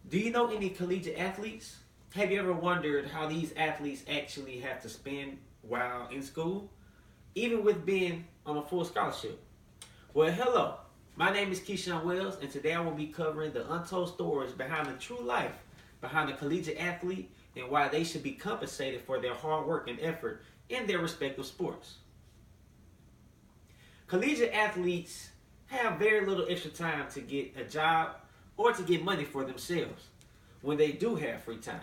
Do you know any collegiate athletes? Have you ever wondered how these athletes actually have to spend while in school, even with being on a full scholarship? Well, hello. My name is Keyshawn Wells, and today I will be covering the untold stories behind the true life behind a collegiate athlete and why they should be compensated for their hard work and effort in their respective sports. Collegiate athletes have very little extra time to get a job or to get money for themselves when they do have free time.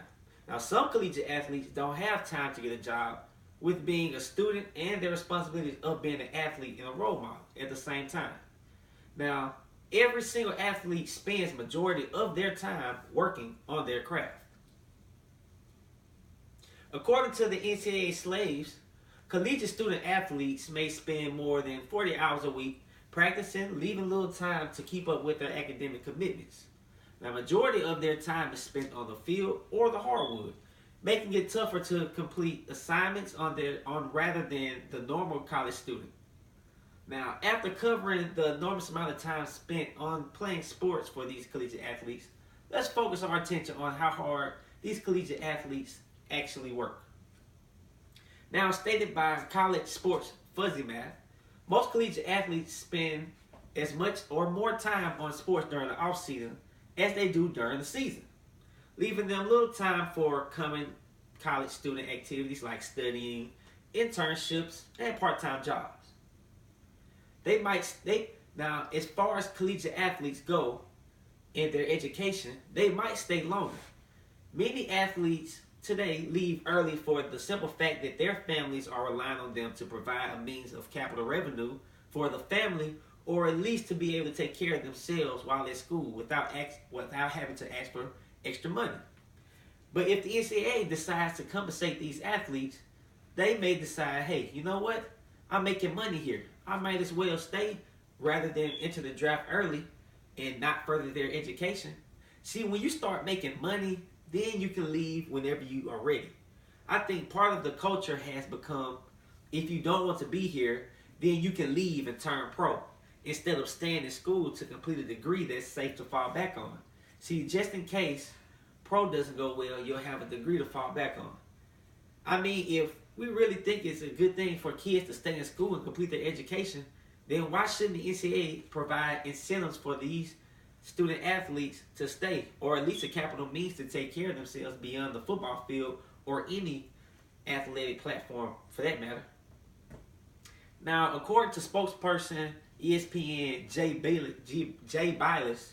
Now, some collegiate athletes don't have time to get a job with being a student and their responsibilities of being an athlete and a role model at the same time. Now, every single athlete spends majority of their time working on their craft. According to the NCAA slaves, collegiate student athletes may spend more than 40 hours a week practicing, leaving little time to keep up with their academic commitments. Now, majority of their time is spent on the field or the hardwood, making it tougher to complete assignments on rather than the normal college student. Now, after covering the enormous amount of time spent on playing sports for these collegiate athletes, let's focus our attention on how hard these collegiate athletes actually work. Now, stated by College Sports Fuzzy Math, most collegiate athletes spend as much or more time on sports during the off season as they do during the season, leaving them little time for common college student activities like studying, internships, and part-time jobs. Now, as far as collegiate athletes go in their education, they might stay longer. Many athletes today leave early for the simple fact that their families are relying on them to provide a means of capital revenue for the family, or at least to be able to take care of themselves while at school without having to ask for extra money. But if the NCAA decides to compensate these athletes, they may decide, hey, you know what? I'm making money here. I might as well stay rather than enter the draft early and not further their education. See, when you start making money, then you can leave whenever you are ready. I think part of the culture has become, if you don't want to be here, then you can leave and turn pro, instead of staying in school to complete a degree that's safe to fall back on. See, just in case pro doesn't go well, you'll have a degree to fall back on. I mean, if we really think it's a good thing for kids to stay in school and complete their education, then why shouldn't the NCAA provide incentives for these student athletes to stay, or at least a capital means to take care of themselves beyond the football field or any athletic platform for that matter? Now, according to spokesperson ESPN Jay Bilas,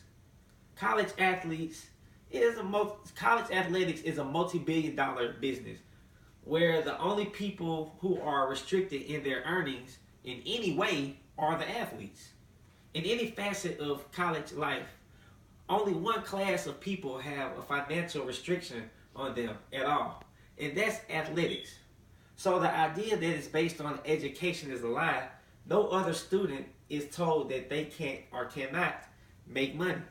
college athletics is a multi-billion-dollar business where the only people who are restricted in their earnings in any way are the athletes. In any facet of college life, only one class of people have a financial restriction on them at all, and that's athletics. So the idea that it's based on education is a lie. No other student is told that they can't or cannot make money.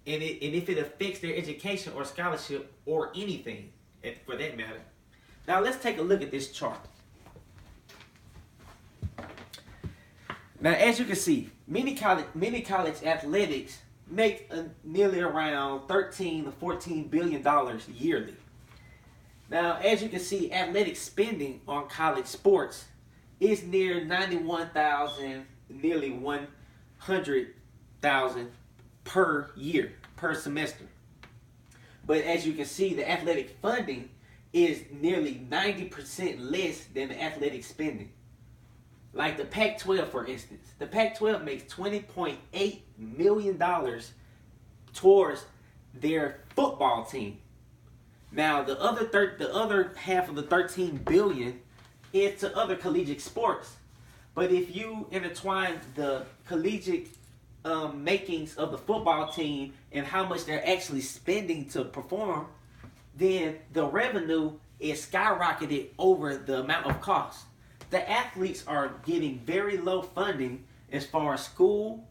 And if it affects their education or scholarship or anything, for that matter. Now let's take a look at this chart. Now, as you can see, many college athletics make nearly around $13 to $14 billion yearly. Now, as you can see, athletic spending on college sports is near $91,000, nearly $100,000 per year, per semester. But as you can see, the athletic funding is nearly 90% less than the athletic spending. Like the Pac-12, for instance. The Pac-12 makes $20.8 million towards their football team. Now, the other half of the $13 billion is to other collegiate sports. But if you intertwine the collegiate makings of the football team and how much they're actually spending to perform, then the revenue is skyrocketed over the amount of cost. The athletes are getting very low funding as far as school,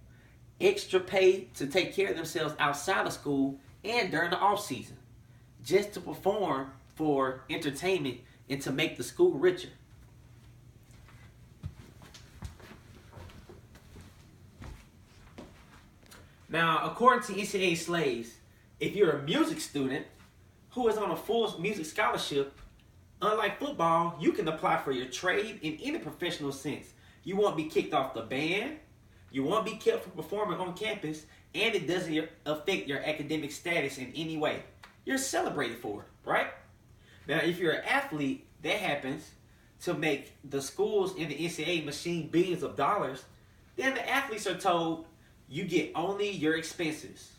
extra pay to take care of themselves outside of school and during the off season, just to perform for entertainment and to make the school richer. Now, according to NCAA slaves, If you're a music student who is on a full music scholarship, unlike football, you can apply for your trade in any professional sense. You won't be kicked off the band, you won't be kept from performing on campus, and it doesn't affect your academic status in any way. You're celebrated for it, right? Now, if you're an athlete, that happens to make the schools in the NCAA machine billions of dollars, then the athletes are told you get only your expenses.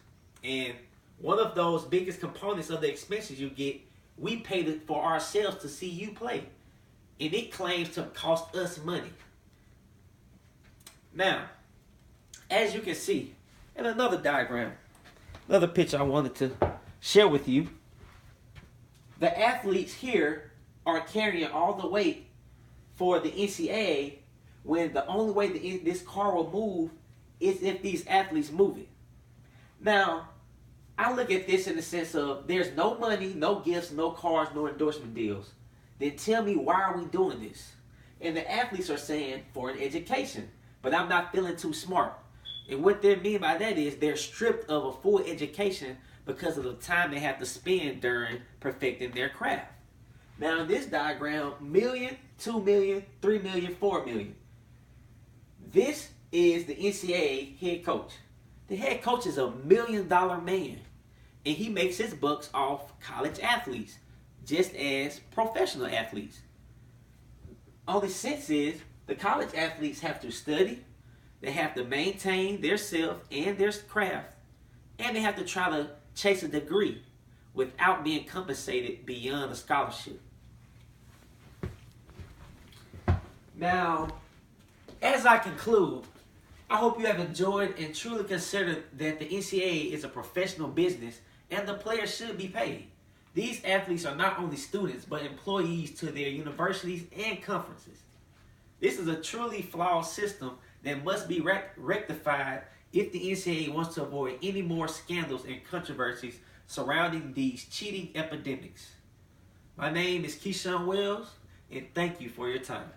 And one of those biggest components of the expenses you get, we paid it for ourselves to see you play. And it claims to cost us money. Now, as you can see, in another diagram, another picture I wanted to share with you, the athletes here are carrying all the weight for the NCAA when the only way this car will move is if these athletes move it. Now, I look at this in the sense of there's no money, no gifts, no cars, no endorsement deals. Then tell me, why are we doing this? And the athletes are saying for an education, but I'm not feeling too smart. And what they mean by that is they're stripped of a full education because of the time they have to spend during perfecting their craft. Now in this diagram, million, 2 million, 3 million, 4 million. This is the NCAA head coach. The head coach is $1 million man, and he makes his bucks off college athletes, just as professional athletes. Only sense is the college athletes have to study, they have to maintain their self and their craft, and they have to try to chase a degree without being compensated beyond a scholarship. Now, as I conclude, I hope you have enjoyed and truly considered that the NCAA is a professional business and the players should be paid. These athletes are not only students but employees to their universities and conferences. This is a truly flawed system that must be rectified if the NCAA wants to avoid any more scandals and controversies surrounding these cheating epidemics. My name is Keyshawn Wells, and thank you for your time.